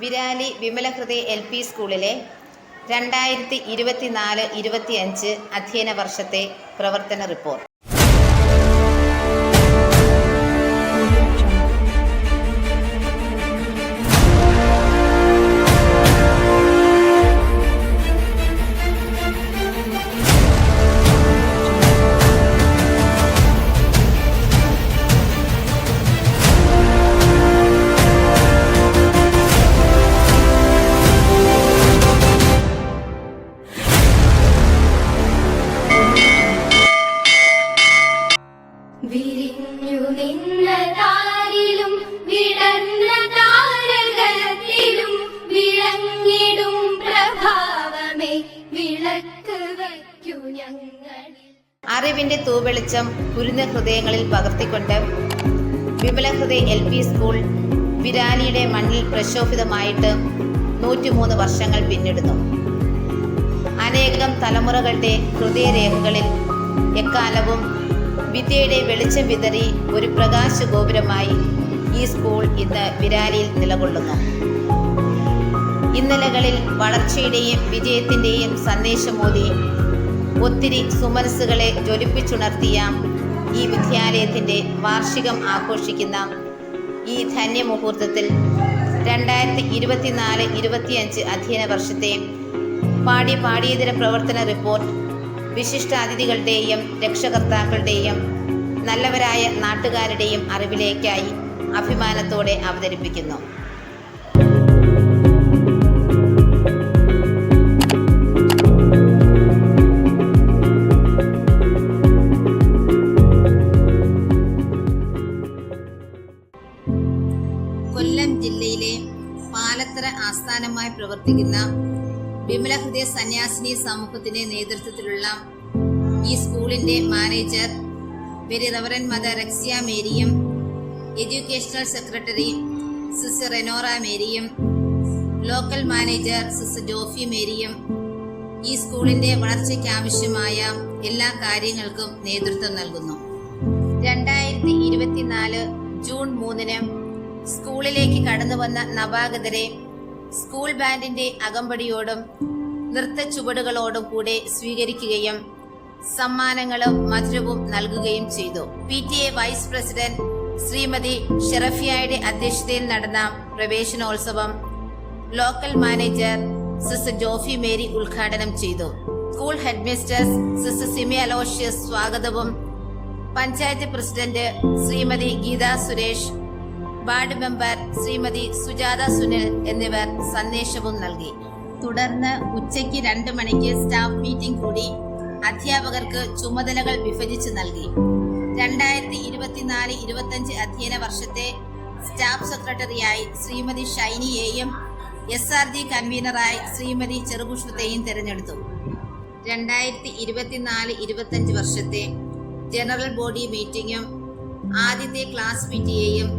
വിരാലി Vimala Hridaya LP സ്കൂളിലെ 2024-25 അധ്യയന വർഷത്തെ പ്രവർത്തന റിപ്പോർട്ട്. വിരിഞ്ഞു നിന്ന താരിലും വിടർന്ന താരകത്തിലും വിളങ്ങിടും പ്രഭാവമേ വിളക്ക് വയ്ക്കൂ ഞങ്ങളിൽ. അറിവിന്റെ തൂവെളിച്ചം കുരുന്ന ഹൃദയങ്ങളിൽ പകർത്തിക്കൊണ്ട് വിമലഹൃദയ LP സ്കൂൾ വിരാലിയുടെ മണ്ണിൽ പ്രശോഭിതമായിട്ട് 103 വർഷങ്ങൾ പിന്നിടുന്നു. അനേകം തലമുറകളുടെ ഹൃദയരേഖകളിൽ എക്കാലവും വിദ്യയുടെ വെളിച്ചം വിതറി ഒരു പ്രകാശ ഗോപുരമായി ഈ സ്കൂൾ ഇന്ന് വിരാലിയിൽ നിലകൊള്ളുന്നു. ഇന്നലകളിൽ വളർച്ചയുടെയും വിജയത്തിൻ്റെയും സന്ദേശമോതി ഒത്തിരി സുമനസ്സുകളെ ജ്വലിപ്പിച്ചുണർത്തിയ ഈ വിദ്യാലയത്തിൻ്റെ വാർഷികം ആഘോഷിക്കുന്ന ഈ ധന്യമുഹൂർത്തത്തിൽ 2024-25 അധ്യയന വർഷത്തെ പാഠ്യേതര പ്രവർത്തന റിപ്പോർട്ട് വിശിഷ്ടാതിഥികളുടെയും രക്ഷകർത്താക്കളുടെയും നല്ലവരായ നാട്ടുകാരുടെയും അറിവിലേക്കായി അഭിമാനത്തോടെ അവതരിപ്പിക്കുന്നു. കൊല്ലം ജില്ലയിലെ പാലത്തറ ആസ്ഥാനമായി പ്രവർത്തിക്കുന്ന വിമലഹൃദയ സന്യാസിനി സമൂഹത്തിന്റെ നേതൃത്വത്തിലുള്ള ഈ സ്കൂളിന്റെ manager very reverend mother Rexia മേരിയും എഡ്യൂക്കേഷണൽ സെക്രട്ടറി സിസ്റ്റർ റെനോറ മേരിയും ലോക്കൽ മാനേജർ സിസ്റ്റർ ജോഫി മേരിയും ഈ സ്കൂളിന്റെ വളർച്ചയ്ക്ക് ആവശ്യമായ എല്ലാ കാര്യങ്ങൾക്കും നേതൃത്വം നൽകുന്നു. 2024 ജൂൺ 3 സ്കൂളിലേക്ക് കടന്നുവന്ന നവാഗതരെ സ്കൂൾ ബാൻഡിന്റെ അകമ്പടിയോടും നൃത്ത ചുവടുകളോടും കൂടെ സ്വീകരിക്കുകയും സമ്മാനങ്ങളും മധുരവും നൽകുകയും ചെയ്തു. PTA വൈസ് പ്രസിഡന്റ് ശ്രീമതി ഷെറഫിയയുടെ അധ്യക്ഷതയിൽ നടന്ന പ്രവേശനോത്സവം local manager sister Jofi Mary ഉദ്ഘാടനം ചെയ്തു. School headmistress sister Simi Aloysius സ്വാഗതവും panchayat president Shrimati Geetha Suresh, ward member Shrimati Sujatha Sunil എന്നിവർ സന്ദേശവും നൽകി. തുടർന്ന് ഉച്ചയ്ക്ക് 2 മണിക്ക് സ്റ്റാഫ് മീറ്റിംഗ് കൂടി അധ്യാപകർക്ക് ചുമതലകൾ വിഭജിച്ച് നൽകി. 2024-25 അധ്യയന വർഷത്തെ സ്റ്റാഫ് സെക്രട്ടറിയായി ശ്രീമതി ഷൈനിയെയും SRG കൺവീനറായി ശ്രീമതി ചെറുപുഷ്പത്തെയും തിരഞ്ഞെടുത്തു. 2024-25 വർഷത്തെ ജനറൽ ബോഡി മീറ്റിംഗും ആദ്യത്തെ ക്ലാസ് PTA-യും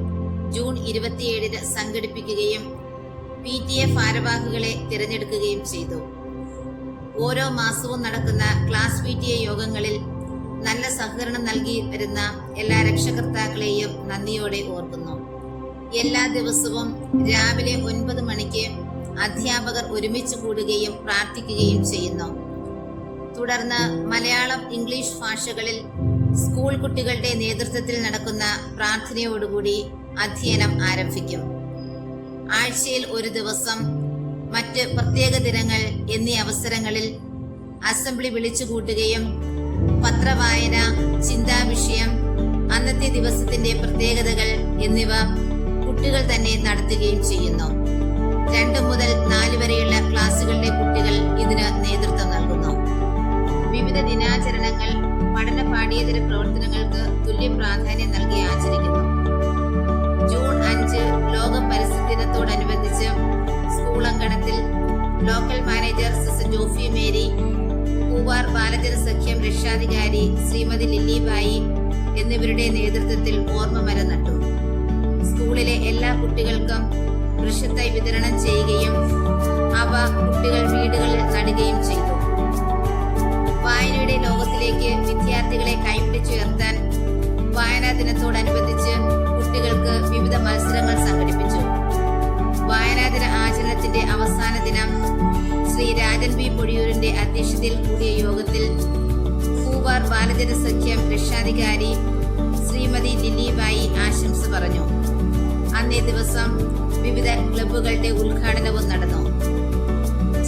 ജൂൺ 27 സംഘടിപ്പിക്കുകയും PTA ഭാരവാഹികളെ തിരഞ്ഞെടുക്കുകയും ചെയ്തു. ഓരോ മാസവും നടക്കുന്ന ക്ലാസ് PTA യോഗങ്ങളിൽ നല്ല സഹകരണം നൽകി വരുന്ന എല്ലാ രക്ഷകർത്താക്കളെയും നന്ദിയോടെ ഓർക്കുന്നു. എല്ലാ ദിവസവും രാവിലെ 9 മണിക്ക് അധ്യാപകർ ഒരുമിച്ച് കൂടുകയും പ്രാർത്ഥിക്കുകയും ചെയ്യുന്നു. തുടർന്ന് മലയാളം, ഇംഗ്ലീഷ് ഭാഷകളിൽ സ്കൂൾ കുട്ടികളുടെ നേതൃത്വത്തിൽ നടക്കുന്ന പ്രാർത്ഥനയോടുകൂടി അധ്യയനം ആരംഭിക്കും. ആഴ്ചയിൽ ഒരു ദിവസം, മറ്റ് പ്രത്യേക ദിനങ്ങൾ എന്നീ അവസരങ്ങളിൽ അസംബ്ലി വിളിച്ചുകൂട്ടുകയും പത്രവായന, ചിന്താവിഷയം, അന്നത്തെ ദിവസത്തിന്റെ പ്രത്യേകതകൾ എന്നിവ കുട്ടികൾ തന്നെ നടത്തുകയും ചെയ്യുന്നു. 2 മുതൽ 4 വരെയുള്ള ക്ലാസുകളിലെ കുട്ടികൾ ഇതിന് നേതൃത്വം നൽകുന്നു. വിവിധ ദിനാചരണങ്ങൾ പഠന പാഠ്യേതര പ്രവർത്തനങ്ങൾക്ക് തുല്യ പ്രാധാന്യം നൽകി ആചരിക്കുന്നു. ജൂൺ 5 ലോക പരിസ്ഥിതി ദിനത്തോടനുബന്ധിച്ച് സ്കൂൾ അങ്കണത്തിൽ local manager sister Jofi Mary, Poovar Balajana Sakhyam രക്ഷാധികാരി ശ്രീമതി ലില്ലിബായി എന്നിവരുടെ നേതൃത്വത്തിൽ ഓർമ്മമരം നട്ടു. സ്കൂളിലെ എല്ലാ കുട്ടികൾക്കും വൃക്ഷത്തൈ വിതരണം ചെയ്യുകയും അവ കുട്ടികൾ വീടുകളിൽ നടുകയും ചെയ്തു. വായനയുടെ ലോകത്തിലേക്ക് വിദ്യാർത്ഥികളെ കൈപിടിച്ചുയർത്താൻ വായനാ ദിനത്തോടനുബന്ധിച്ച് കുട്ടികൾക്ക് വിവിധ മത്സരങ്ങൾ സംഘടിപ്പിച്ചു. വായനാ ദിന ആചരണ സമ്മേളനത്തിന്റെ അവസാന ദിനം ശ്രീ രാജൻ ബി പൊഴിയൂരിന്റെ അധ്യക്ഷതയിൽ കൂടിയ യോഗത്തിൽ പൂവാർ ബാലജന സഖ്യം രക്ഷാധികാരി ശ്രീമതി ലില്ലിബായി ആശംസ പറഞ്ഞു. അന്നേ ദിവസം വിവിധ ക്ലബ്ബുകളുടെ ഉദ്ഘാടനവും നടന്നു.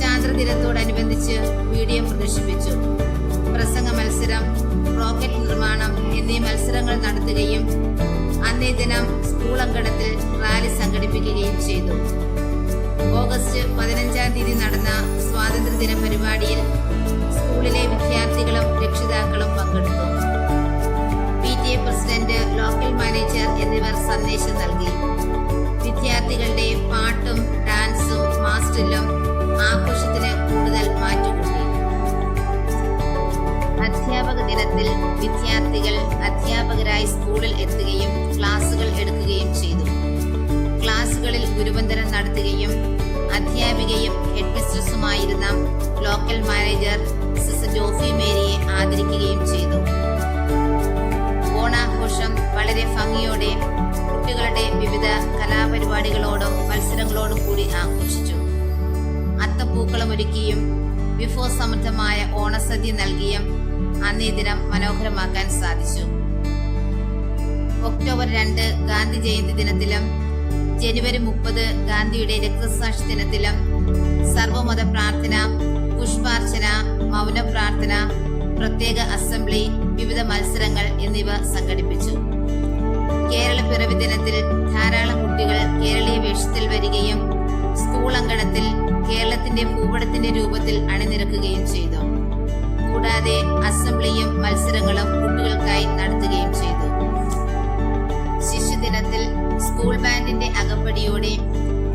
ചാന്ദ്രദിനത്തോടനുബന്ധിച്ച് വീഡിയോ പ്രദർശിപ്പിച്ചു. പ്രസംഗ മത്സരം, റോക്കറ്റ് നിർമ്മാണം എന്നീ മത്സരങ്ങൾ നടത്തുകയും അന്നേ ദിനം സ്കൂൾ അങ്കണത്തിൽ റാലി സംഘടിപ്പിക്കുകയും ചെയ്തു. ഓഗസ്റ്റ് 15-ാം തീയതി നടന്ന സ്വാതന്ത്ര്യദിന പരിപാടിയിൽ സ്കൂളിലെ വിദ്യാർത്ഥികളും രക്ഷിതാക്കളും പങ്കെടുത്തു. PTA പ്രസിഡന്റ്, ലോക്കൽ മാനേജർ എന്നിവർ സന്ദേശം നൽകി. വിദ്യാർത്ഥികളുടെ പാട്ടും ഡാൻസും മാസ്റ്ററിലും ആഘോഷത്തിന് കൂടുതൽ മാറ്റുകൂട്ടി. അധ്യാപക ദിനത്തിൽ വിദ്യാർത്ഥികൾ അധ്യാപകരായി സ്കൂളിൽ എത്തുകയും ക്ലാസുകൾ എടുക്കുകയും ചെയ്തു. ക്ലാസുകളിൽ ഗുരുവന്ദനം നടത്തുകയും അധ്യാപികയും ഹെഡ് മിസ്ട്രസുമായിരുന്ന ലോക്കൽ മാനേജർ സിസ്റ്റർ ജോഫി മേരിയെ ആദരിക്കുകയും ചെയ്തു. ഓണാഘോഷം വളരെ ഭംഗിയോടെ കുട്ടികളുടെ വിവിധ കലാപരിപാടികളോടും മത്സരങ്ങളോടും കൂടി ആഘോഷിച്ചു. അത്തപ്പൂക്കളം ഒരുക്കിയും വിഭവസമൃദ്ധമായ ഓണസദ്യ നൽകിയും അന്നേ ദിനം മനോഹരമാക്കാൻ സാധിച്ചു. ഒക്ടോബർ 2 ഗാന്ധി ജയന്തി ദിനത്തിലും ജനുവരി 30 ഗാന്ധിയുടെ രക്തസാക്ഷി ദിനത്തിലും സർവമത പ്രാർത്ഥന, പുഷ്പാർച്ചന, മൗന പ്രാർത്ഥന, പ്രത്യേക അസംബ്ലി, വിവിധ മത്സരങ്ങൾ എന്നിവ സംഘടിപ്പിച്ചു. കേരള പിറവി ദിനത്തിൽ ധാരാളം കുട്ടികൾ കേരളീയ വേഷത്തിൽ വരികയും സ്കൂൾ അങ്കണത്തിൽ കേരളത്തിന്റെ ഭൂപടത്തിന്റെ രൂപത്തിൽ അണിനിരക്കുകയും ചെയ്തു. കൂടാതെ അസംബ്ലിയും മത്സരങ്ങളും കുട്ടികൾക്കായി നടത്തുകയും ചെയ്തു. ശിശുദിനത്തിൽ സ്കൂൾ ബാൻഡിന്റെ അകമ്പടിയോടെ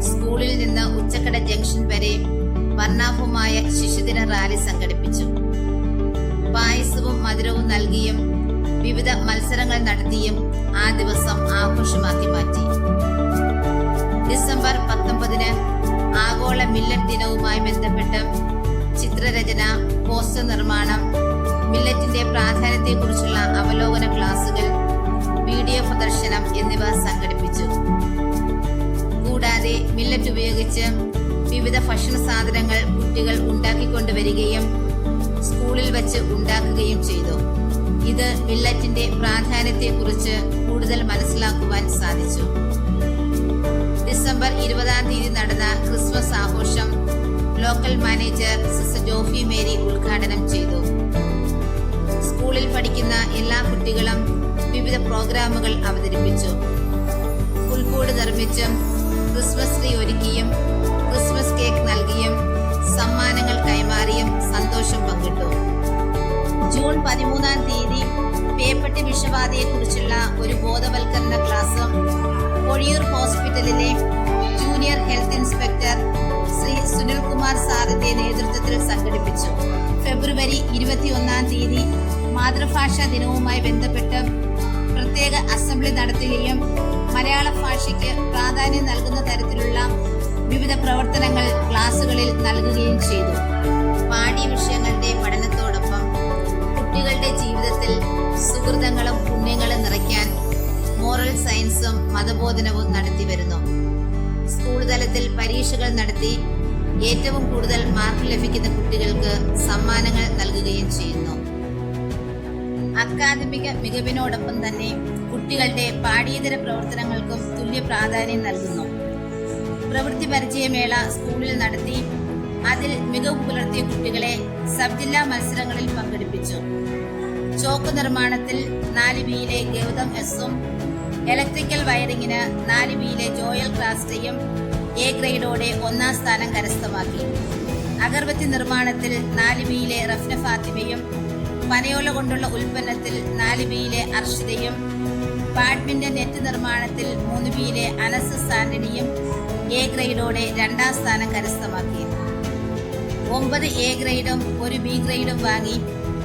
സ്കൂളിൽ നിന്ന് ഉച്ചക്കട ജംഗ്ഷൻ വരെ വർണ്ണാഭമായ ശിശുദിന റാലി സംഘടിപ്പിച്ചു. പായസവും മധുരവും നൽകിയും വിവിധ മത്സരങ്ങൾ നടത്തിയും ആ ദിവസം ആഘോഷമാക്കി മാറ്റി. ഡിസംബർ 19 ആഗോള മില്ലറ്റ് ദിനവുമായി ബന്ധപ്പെട്ട് ചിത്രരചന, പോസ്റ്റർ നിർമ്മാണം, മില്ലറ്റിന്റെ പ്രാധാന്യത്തെക്കുറിച്ചുള്ള അവലോകന ക്ലാസുകൾ, വീഡിയോ പ്രദർശനം എന്നിവ സംഘടിപ്പിച്ചു. കൂടാതെ മില്ലറ്റ് ഉപയോഗിച്ച് വിവിധ ഭക്ഷണ സാധനങ്ങൾ കുട്ടികൾ ഉണ്ടാക്കിക്കൊണ്ടുവരികയും സ്കൂളിൽ വച്ച് ഉണ്ടാക്കുകയും ചെയ്തു. ഇത് മില്ലറ്റിന്റെ പ്രാധാന്യത്തെക്കുറിച്ച് കൂടുതൽ മനസ്സിലാക്കുവാൻ സാധിച്ചു. ഡിസംബർ 20-ാം തീയതി നടന്ന ക്രിസ്മസ് ആഘോഷം local manager sister Jofi Mary ഉദ്ഘാടനം ചെയ്തു. സ്കൂളിൽ പഠിക്കുന്ന എല്ലാ കുട്ടികളും വിവിധ പ്രോഗ്രാമുകൾ അവതരിപ്പിച്ചു. പുൽക്കൂട് നിർമ്മിച്ചും ക്രിസ്മസ് ട്രീ ഒരുക്കിയും ക്രിസ്മസ് കേക്ക് നൽകിയും സമ്മാനങ്ങൾ കൈമാറിയും സന്തോഷം പങ്കിട്ടു. ജൂൺ 13-ാം തീയതി പേപ്പട്ടി വിഷബാധയെക്കുറിച്ചുള്ള ഒരു ബോധവൽക്കരണ ക്ലാസും പൊഴിയൂർ ഹോസ്പിറ്റലിലെ junior health inspector Shri Sunilkumar സാറിന്റെ നേതൃത്വത്തിൽ സംഘടിപ്പിച്ചു. ഫെബ്രുവരി 21-ാം തീയതി മാതൃഭാഷാ ദിനവുമായി ബന്ധപ്പെട്ട് പ്രത്യേക അസംബ്ലി നടത്തുകയും മലയാള ഭാഷയ്ക്ക് പ്രാധാന്യം നൽകുന്ന തരത്തിലുള്ള വിവിധ പ്രവർത്തനങ്ങൾ ക്ലാസുകളിൽ നൽകുകയും ചെയ്തു. പാഠ്യ വിഷയങ്ങളുടെ പഠനത്തോടൊപ്പം കുട്ടികളുടെ ജീവിതത്തിൽ സുഹൃതങ്ങളും പുണ്യങ്ങളും നിറയ്ക്കാൻ മോറൽ സയൻസും മതബോധനവും നടത്തിവരുന്നു. സ്കൂൾ തലത്തിൽ പരീക്ഷകൾ നടത്തി ഏറ്റവും കൂടുതൽ മാർക്ക് ലഭിക്കുന്ന കുട്ടികൾക്ക് സമ്മാനങ്ങൾ നൽകുകയും ചെയ്യുന്നു. അക്കാദമിക മികവിനോടൊപ്പം തന്നെ കുട്ടികളുടെ പാഠ്യേതര പ്രവർത്തനങ്ങൾക്കും തുല്യ പ്രാധാന്യം നൽകുന്നു. പ്രവൃത്തി പരിചയമേള സ്കൂളിൽ നടത്തി അതിൽ മികവ് പുലർത്തിയ കുട്ടികളെ സബ് ജില്ലാ മത്സരങ്ങളിൽ പങ്കെടുപ്പിച്ചു. ചോക്ക് നിർമ്മാണത്തിൽ 4ബിയിലെ ഗൗതം എസും ഇലക്ട്രിക്കൽ വയറിംഗിന് 4ബിയിലെ ജോയൽ ക്ലാസ്റ്റയും എ ഗ്രേഡോടെ 1-ാം സ്ഥാനം കരസ്ഥമാക്കി. അഗർബത്തി നിർമ്മാണത്തിൽ 4ബിയിലെ റഫ്ന ഫാത്തിമയും പനയോല കൊണ്ടുള്ള ഉൽപ്പന്നത്തിൽ 4ബിയിലെ അർഷിതയും ബാഡ്മിന്റൺ നെറ്റ് നിർമ്മാണത്തിൽ 3ബിയിലെ അനസ് സാന്റണിയും എ ഗ്രേഡോടെ 2-ാം സ്ഥാനം കരസ്ഥമാക്കി. 9 എ ഗ്രേഡും 1 ബി ഗ്രേഡും വാങ്ങി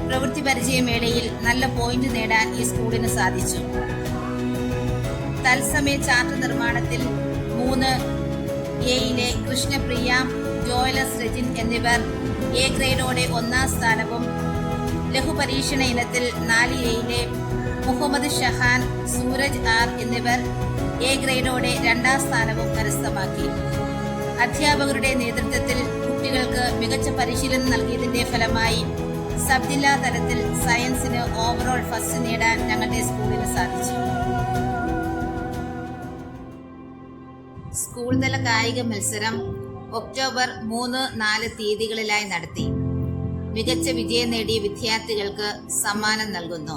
പ്രവൃത്തി പരിചയമേളയിൽ നല്ല പോയിന്റ് നേടാൻ ഈ സ്കൂളിന് സാധിച്ചു. തത്സമയ ചാർട്ട് നിർമ്മാണത്തിൽ 3 എയിലെ കൃഷ്ണപ്രിയ, ജോയലസ് രജിൻ എന്നിവർ എ ഗ്രേഡോടെ 1-ാം സ്ഥാനവും ലഘുപരീക്ഷണ ഇനത്തിൽ 4 എയിലെ മുഹമ്മദ് ഷഹാൻ, സൂരജ് ആർ എന്നിവർ എ ഗ്രേഡോടെ 2-ാം സ്ഥാനവും കരസ്ഥമാക്കി. അധ്യാപകരുടെ നേതൃത്വത്തിൽ കുട്ടികൾക്ക് മികച്ച പരിശീലനം നൽകിയതിന്റെ ഫലമായി സബ് ജില്ലാ തലത്തിൽ സയൻസിന് ഓവറോൾ ഫസ്റ്റ് നേടാൻ ഞങ്ങളുടെ സ്കൂളിന് സാധിച്ചു. സ്കൂൾ തല കായിക മത്സരം ഒക്ടോബർ 3-4 തീയതികളിലായി നടത്തി. മികച്ച വിജയം നേടിയ വിദ്യാർത്ഥികൾക്ക് സമ്മാനം നൽകുന്നു.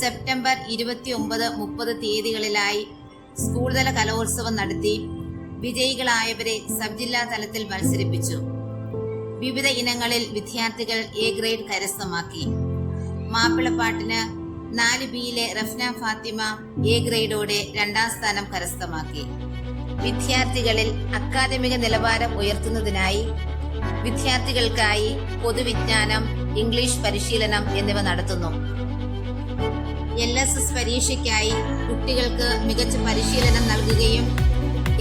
സെപ്റ്റംബർ 29-30 തീയതികളിലായി സ്കൂൾ തല കലോത്സവം നടത്തി വിജയികളായവരെ സബ് ജില്ലാ തലത്തിൽ മത്സരിപ്പിച്ചു. വിവിധ ഇനങ്ങളിൽ വിദ്യാർത്ഥികൾ എ ഗ്രേഡ് കരസ്ഥമാക്കി. മാപ്പിളപ്പാട്ടിന് 4ബിയിലെ റഫ്ന ഫാത്തിമ എ ഗ്രേഡോടെ 2ാം സ്ഥാനം കരസ്ഥമാക്കി. വിദ്യാർത്ഥികളിൽ അക്കാദമിക നിലവാരം ഉയർത്തുന്നതിനായി വിദ്യാർത്ഥികൾക്കായി പൊതുവിജ്ഞാനം, ഇംഗ്ലീഷ് പരിശീലനം എന്നിവ നടത്തുന്നു. LSS പരീക്ഷയ്ക്കായി കുട്ടികൾക്ക് മികച്ച പരിശീലനം നൽകുകയും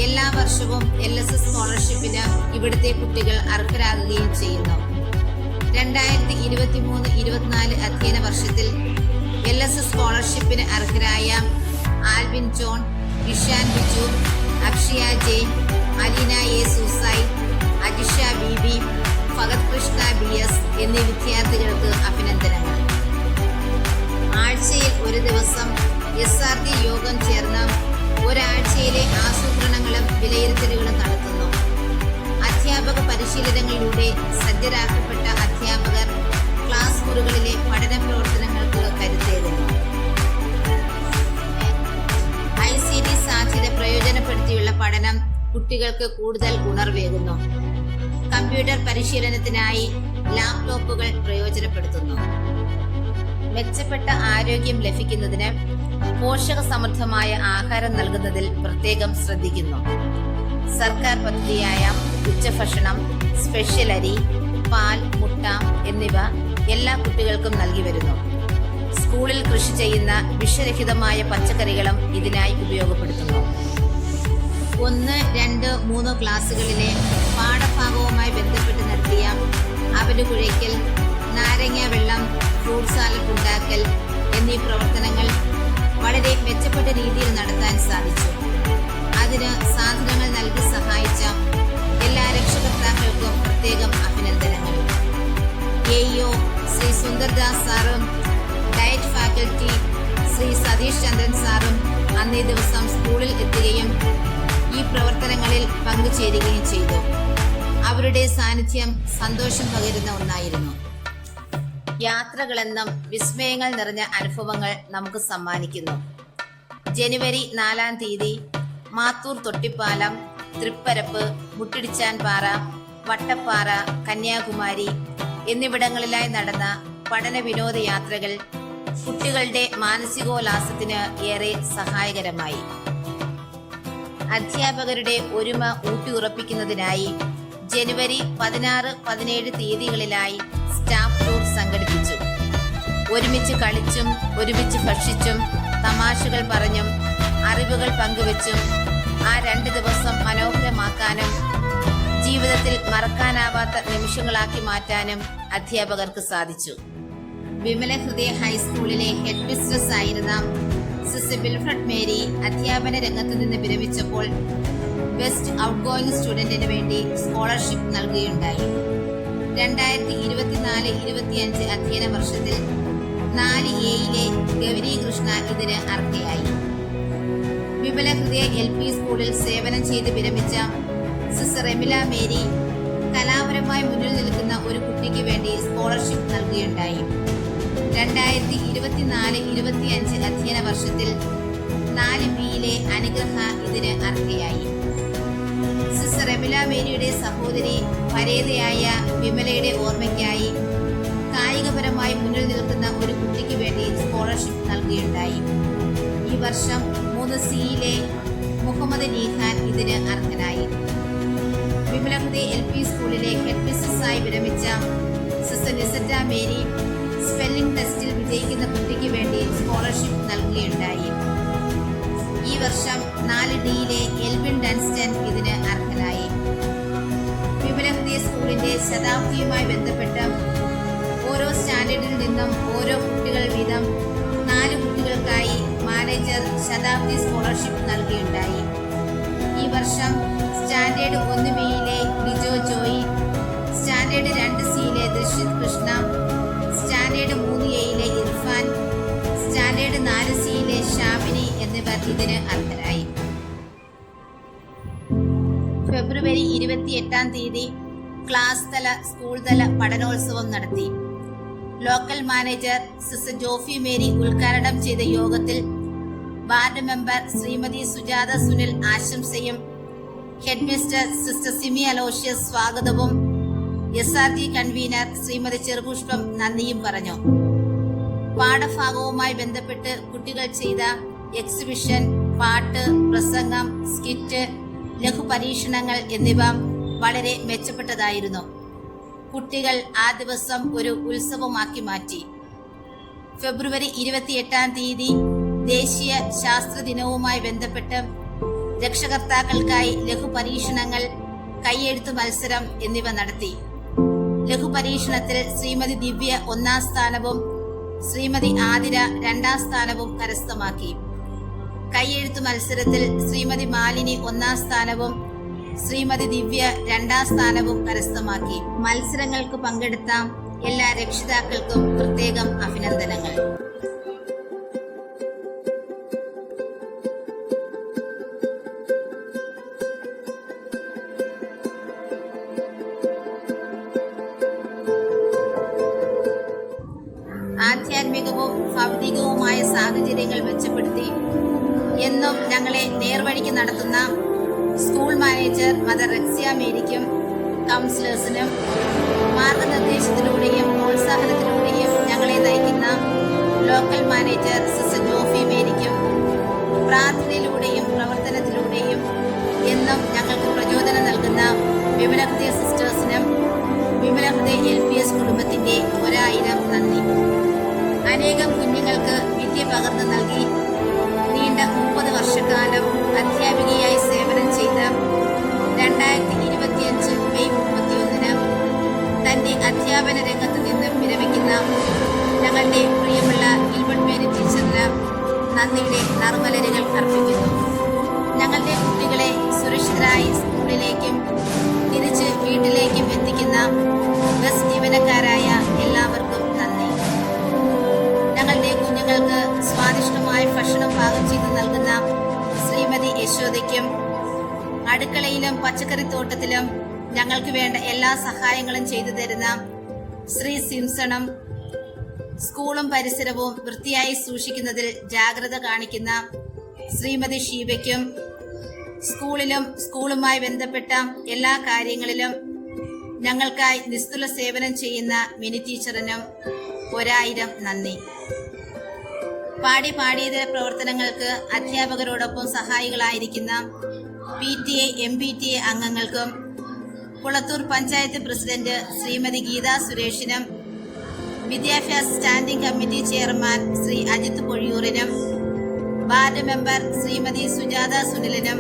എല്ലാ വർഷവും LSS സ്കോളർഷിപ്പിന് ഇവിടുത്തെ കുട്ടികൾ അർഹരാകുകയും ചെയ്യുന്നു. 2023-24 അധ്യയന വർഷത്തിൽ LSS സ്കോളർഷിപ്പിന് അർഹരായ ആൽവിൻ ജോൺ, ഇഷാൻ ബിജു, അക്ഷയ ജെയിൻ, അലീന എ സൂസായി, അജിഷ ബിബി, ഫഗത് കൃഷ്ണ BS എന്നീ വിദ്യാർത്ഥികൾക്ക് അഭിനന്ദനങ്ങൾ. ആഴ്ചയിൽ ഒരു ദിവസം SRD യോഗം ചേർന്ന് ഒരാഴ്ചയിലെ ആസൂത്രണങ്ങളും വിലയിരുത്തലുകളും നടത്തുന്നു. അധ്യാപക പരിശീലനങ്ങളിലൂടെ സജ്ജരാക്കപ്പെട്ട അധ്യാപകർ ക്ലാസ് മുറികളിലെ പഠന പ്രവർത്തനങ്ങൾക്ക് കരുത്തേകുന്നു. ICT സാധ്യത പ്രയോജനപ്പെടുത്തിയുള്ള പഠനം കുട്ടികൾക്ക് കൂടുതൽ ഉണർവേകുന്നു. കമ്പ്യൂട്ടർ പരിശീലനത്തിനായി ലാപ്ടോപ്പുകൾ പ്രയോജനപ്പെടുത്തുന്നു. മെച്ചപ്പെട്ട ആരോഗ്യം ലഭിക്കുന്നതിന് പോഷകസമൃദ്ധമായ ആഹാരം നൽകുന്നതിൽ പ്രത്യേകം ശ്രദ്ധിക്കുന്നു. സർക്കാർ പദ്ധതിയായ ഉച്ചഭക്ഷണം, സ്പെഷ്യൽ അരി, പാൽ, മുട്ട എന്നിവ എല്ലാ കുട്ടികൾക്കും നൽകി വരുന്നു. സ്കൂളിൽ കൃഷി ചെയ്യുന്ന വിഷരഹിതമായ പച്ചക്കറികളും ഇതിനായി ഉപയോഗപ്പെടുത്തുന്നു. 1, 2, 3 ക്ലാസുകളിലെ പാഠഭാഗവുമായി ബന്ധപ്പെട്ട് നടത്തിയ അവല് കുഴയ്ക്കൽ, നാരങ്ങ വെള്ളം, ഫ്രൂട്ട് സാലഡ് ഉണ്ടാക്കൽ എന്നീ പ്രവർത്തനങ്ങൾ വളരെ മെച്ചപ്പെട്ട രീതിയിൽ നടത്താൻ സാധിച്ചു. അതിന് സാധനങ്ങൾ നൽകി സഹായിച്ച എല്ലാ രക്ഷകർത്താക്കൾക്കും പ്രത്യേകം അഭിനന്ദനങ്ങൾ. AEO ശ്രീ സുന്ദർദാസ് സാറും ഡയറ്റ് ഫാക്കൽറ്റി ശ്രീ സതീഷ് ചന്ദ്രൻ സാറും അന്നേ ദിവസം സ്കൂളിൽ എത്തുകയും ഈ പ്രവർത്തനങ്ങളിൽ പങ്കുചേരുകയും ചെയ്തു. അവരുടെ സാന്നിധ്യം സന്തോഷം പകരുന്ന ഒന്നായിരുന്നു. യാത്രകളെന്നും വിസ്മയങ്ങൾ നിറഞ്ഞ അനുഭവങ്ങൾ നമുക്ക് സമ്മാനിക്കുന്നു. ജനുവരി 4-ാം തീയതി മാത്തൂർ തൊട്ടിപ്പാലം, തൃപ്പരപ്പ്, മുട്ടിടിച്ചാൻപാറ, വട്ടപ്പാറ, കന്യാകുമാരി എന്നിവിടങ്ങളിലായി നടന്ന പഠന വിനോദയാത്രകൾ കുട്ടികളുടെ മാനസികോല്ലാസത്തിന് ഏറെ സഹായകരമായി. അധ്യാപകരുടെ ഒരുമ ഊട്ടിയുറപ്പിക്കുന്നതിനായി ജനുവരി 16-17 തീയതികളിലായി സ്റ്റാഫ് ടൂർ സംഘടിപ്പിച്ചു. ഒരുമിച്ച് കളിച്ചും ഒരുമിച്ച് ഭക്ഷിച്ചും തമാശകൾ പറഞ്ഞും അറിവുകൾ പങ്കുവെച്ചും ആ 2 ദിവസം മനോഹരമാക്കാനും ജീവിതത്തിൽ മറക്കാനാവാത്ത നിമിഷങ്ങളാക്കി മാറ്റാനും അധ്യാപകർക്ക് സാധിച്ചു. വിമല ഹൃദയ ഹൈസ്കൂളിലെ ഹെഡ് മിസ്ട്രസ് ആയിരുന്ന സിസ്റ്റർ വിൽഫ്രഡ് മേരി അധ്യാപന രംഗത്ത് നിന്ന് വിരമിച്ചപ്പോൾ ബെസ്റ്റ് ഔട്ട് ഗോയിങ് സ്റ്റുഡന്റിന് വേണ്ടി സ്കോളർഷിപ്പ് നൽകുകയുണ്ടായി. 2024-25 അധ്യയന വർഷത്തിൽ 4Aയിലെ ഗൗരി കൃഷ്ണ ഇതിന് അർഹയായി. വിമല ഹൃദയ LP സ്കൂളിൽ സേവനം ചെയ്ത് വിരമിച്ച സിസ്റ്റർ എമില മേരി കലാപരമായി മുന്നിൽ നിൽക്കുന്ന ഒരു കുട്ടിക്ക് വേണ്ടി സ്കോളർഷിപ്പ് നൽകുകയുണ്ടായി. 2024-25 അധ്യയന വർഷത്തിൽ 4Bയിലെ അനുഗ്രഹ ഇതിന് അർഹയായി. സിസ്റ്റർ എമില മേരിയുടെ സഹോദരി പരേതയായ വിമലയുടെ ഓർമ്മയ്ക്കായി കായികപരമായി മുന്നിൽ നിൽക്കുന്ന ഒരു കുട്ടിക്ക് വേണ്ടി സ്കോളർഷിപ്പ് നൽകുകയുണ്ടായി. ഈ വർഷം 3Cയിലെ മുഹമ്മദ് നീഹാൻ ഇതിന് അർഹനായി. വിമല ഹൃദയ LP സ്കൂളിലെ ഹെഡ് മിസ്ട്രസ്സായി വിരമിച്ച സിസ്റ്റർ നിസറ്റ മേരി സ്പെല്ലിംഗ് ടെസ്റ്റിൽ വിജയിക്കുന്ന കുട്ടിക്ക് വേണ്ടി സ്കോളർഷിപ്പ് നൽകുകയുണ്ടായി. ഈ വർഷം 4Dയിലെ എൽവിൻ ഡൻസ്റ്റൺ ഇതിന് അർഹനായി. വിമല ഹൃദയ സ്കൂളിന്റെ ശതാബ്ദിയുമായി ബന്ധപ്പെട്ട് ഓരോ സ്റ്റാൻഡേർഡിൽ നിന്നും ഓരോ കുട്ടികൾ വീതം 4 കുട്ടികൾക്കായി മാനേജർ ശതാബ്ദി സ്കോളർഷിപ്പ് നൽകുകയുണ്ടായി. ഈ വർഷം സ്റ്റാൻഡേർഡ് 1 ബിയിലെ ലിജോ ജോയി, സ്റ്റാൻഡേർഡ് 2 സിയിലെ ദർശിത് കൃഷ്ണ, സ്റ്റാൻഡേർഡ് 3 എയിലെ ഇർഫാൻ, സ്റ്റാൻഡേർഡ് 4 സിയിലെ ഷാമിനി എന്നിവർ ഇതിന് അർഹരായി. ഫെബ്രുവരി 28-ാം തീയതി ക്ലാസ് തല സ്കൂൾ തല പഠനോത്സവം നടത്തി. Local manager sister Jofi Mary ഉദ്ഘാടനം ചെയ്ത യോഗത്തിൽ വാർഡ് മെമ്പർ ശ്രീമതി സുജാത സുനിൽ ആശംസയും headmistress sister Simi Aloysius സ്വാഗതവും SRG കൺവീനർ ശ്രീമതി ചെറുപുഷ്പം നന്ദിയും പറഞ്ഞു. പാഠഭാഗവുമായി ബന്ധപ്പെട്ട് കുട്ടികൾ ചെയ്ത എക്സിബിഷൻ, പാട്ട്, പ്രസംഗം, സ്കിറ്റ്, ലഘുപരീക്ഷണങ്ങൾ എന്നിവ വളരെ മെച്ചപ്പെട്ടതായിരുന്നു. കുട്ടികൾ ആ ദിവസം ഒരു ഉത്സവമാക്കി മാറ്റി. ഫെബ്രുവരി 28-ാം തീയതി ദേശീയ ശാസ്ത്ര ദിനവുമായി ബന്ധപ്പെട്ട് രക്ഷകർത്താക്കൾക്കായി ലഘുപരീക്ഷണങ്ങൾ, കൈയെഴുത്ത് മത്സരം എന്നിവ നടത്തി. ലഘുപരീക്ഷണത്തിൽ ശ്രീമതി ദിവ്യ 1-ാം സ്ഥാനവും ശ്രീമതി ആതിര 2-ാം സ്ഥാനവും കരസ്ഥമാക്കി. കൈയെഴുത്ത് മത്സരത്തിൽ ശ്രീമതി മാലിനി 1-ാം സ്ഥാനവും ശ്രീമതി ദിവ്യ 2-ാം സ്ഥാനവും കരസ്ഥമാക്കി. മത്സരങ്ങൾക്ക് പങ്കെടുത്ത എല്ലാ രക്ഷിതാക്കൾക്കും പ്രത്യേകം അഭിനന്ദനങ്ങൾ. ആധ്യാത്മികവും ഭൗതികവുമായ സാഹചര്യങ്ങൾ മെച്ചപ്പെടുത്തി എന്നും ഞങ്ങളെ നേർവഴിക്ക് നടത്തുന്ന സ്കൂൾ മാനേജർ മദർ റെക്സിയ മേരിക്കും കൗൺസിലേഴ്സിനും മാർഗനിർദ്ദേശത്തിലൂടെയും പ്രോത്സാഹനത്തിലൂടെയും ഞങ്ങളെ നയിക്കുന്ന ലോക്കൽ മാനേജർ സിസ്റ്റർ ജോഫി മേരിക്കും പ്രാർത്ഥനയിലൂടെയും പ്രവർത്തനത്തിലൂടെയും എന്നും ഞങ്ങൾക്ക് പ്രചോദനം നൽകുന്ന വിമലഹൃദയ സിസ്റ്റേഴ്സിനും വിമലഹൃദയ LPS കുടുംബത്തിന്റെ 1000 നന്ദി. അനേകം കുഞ്ഞുങ്ങൾക്ക് വിദ്യ പകർന്നു നൽകി നീണ്ട 30 വർഷക്കാലം അധ്യാപികയായി സേവനം ചെയ്ത 2025 മെയ് 31-ന് തന്റെ അധ്യാപന രംഗത്ത് നിന്ന് വിരമിക്കുന്ന ഞങ്ങളുടെ പ്രിയമുള്ള ഗിൽബർട്ട് മേരി ടീച്ചറിന് നന്ദിയുടെ നറുമലരുകൾ അർപ്പിക്കുന്നു. ഞങ്ങളുടെ കുട്ടികളെ സുരക്ഷിതരായി സ്കൂളിലേക്കും തിരിച്ച് വീട്ടിലേക്കും എത്തിക്കുന്ന ബസ് ജീവനക്കാരായ എല്ലാവർക്കും നന്ദി. ഞങ്ങളുടെ കുഞ്ഞുങ്ങൾക്ക് സ്വാദിഷ്ടമായ ഭക്ഷണം പാകം ചെയ്ത് നൽകുന്ന ശ്രീമതി യശോദയ്ക്കും അടുക്കളയിലും പച്ചക്കറിത്തോട്ടത്തിലും ഞങ്ങൾക്ക് വേണ്ട എല്ലാ സഹായങ്ങളും ചെയ്തു തരുന്ന ശ്രീ സിംസണും സ്കൂളും പരിസരവും വൃത്തിയായി സൂക്ഷിക്കുന്നതിൽ ജാഗ്രത കാണിക്കുന്ന ശ്രീമതി ഷീബയ്ക്കും സ്കൂളിലും സ്കൂളുമായി ബന്ധപ്പെട്ട എല്ലാ കാര്യങ്ങളിലും ഞങ്ങൾക്കായി നിസ്തുല സേവനം ചെയ്യുന്ന മിനി ടീച്ചറിനും 1000 നന്ദി. പാഠ്യേതര പ്രവർത്തനങ്ങൾക്ക് അധ്യാപകരോടൊപ്പം സഹായികളായിരിക്കുന്ന PTA MPTA അംഗങ്ങൾക്കും കുളത്തൂർ പഞ്ചായത്ത് പ്രസിഡന്റ് ശ്രീമതി ഗീതാ സുരേഷിനും വിദ്യാഭ്യാസ standing committee chairman Shri Ajith പൊഴിയൂറിനും വാർഡ് മെമ്പർ ശ്രീമതി സുജാത സുനിലിനും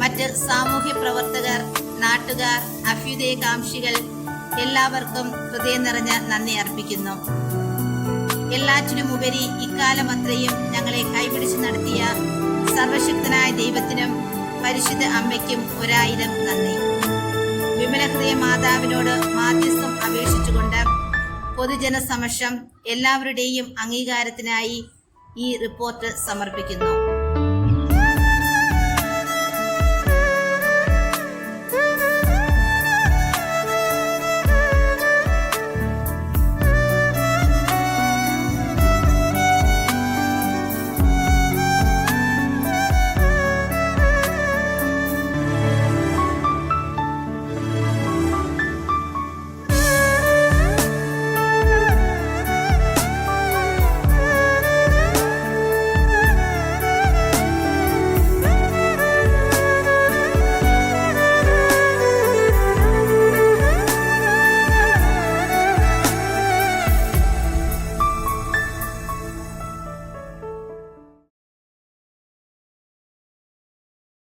മറ്റ് സാമൂഹ്യ പ്രവർത്തകർ, നാട്ടുകാർ, അഭ്യുദയകാംക്ഷികൾ എല്ലാവർക്കും ഹൃദയം നിറഞ്ഞ നന്ദി അർപ്പിക്കുന്നു. എല്ലാറ്റിനുമുപരി ഇക്കാലം അത്രയും ഞങ്ങളെ കൈപിടിച്ച് നടത്തിയ സർവശക്തനായ ദൈവത്തിനും പരിശുദ്ധ അമ്മയ്ക്കും 1000 നന്ദി. വിമലഹൃദയ മാതാവിനോട് മാധ്യസ്ഥം അപേക്ഷിച്ചുകൊണ്ട് പൊതുജന സമക്ഷം എല്ലാവരുടെയും അംഗീകാരത്തിനായി ഈ റിപ്പോർട്ട് സമർപ്പിക്കുന്നു.